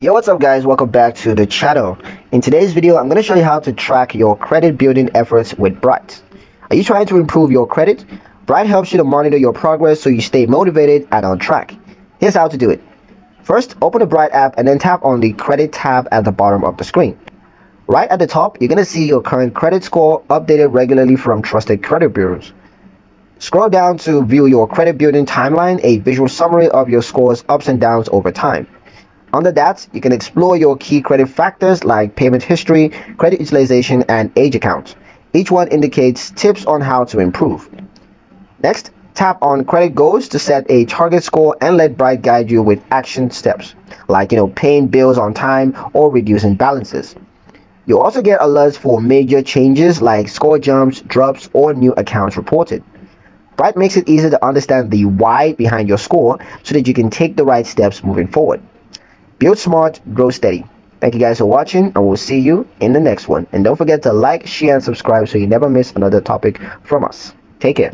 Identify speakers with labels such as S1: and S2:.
S1: Yo, what's up guys, welcome back to the channel. In today's video I'm going to show you how to track your credit building efforts with Bright. Are you trying to improve your credit? Bright helps you to monitor your progress so you stay motivated and on track. Here's how to do it. First, open the Bright app and then tap on the credit tab at the bottom of the screen. Right at the top you're going to see your current credit score updated regularly from trusted credit bureaus. Scroll down to view your credit building timeline, a visual summary of your score's ups and downs over time. Under that, you can explore your key credit factors like payment history, credit utilization, and age account. Each one indicates tips on how to improve. Next, tap on credit goals to set a target score and let Bright guide you with action steps, like paying bills on time or reducing balances. You'll also get alerts for major changes like score jumps, drops, or new accounts reported. Bright makes it easy to understand the why behind your score so that you can take the right steps moving forward. Build smart, grow steady. Thank you guys for watching, and we'll see you in the next one. And don't forget to like, share, and subscribe so you never miss another topic from us. Take care.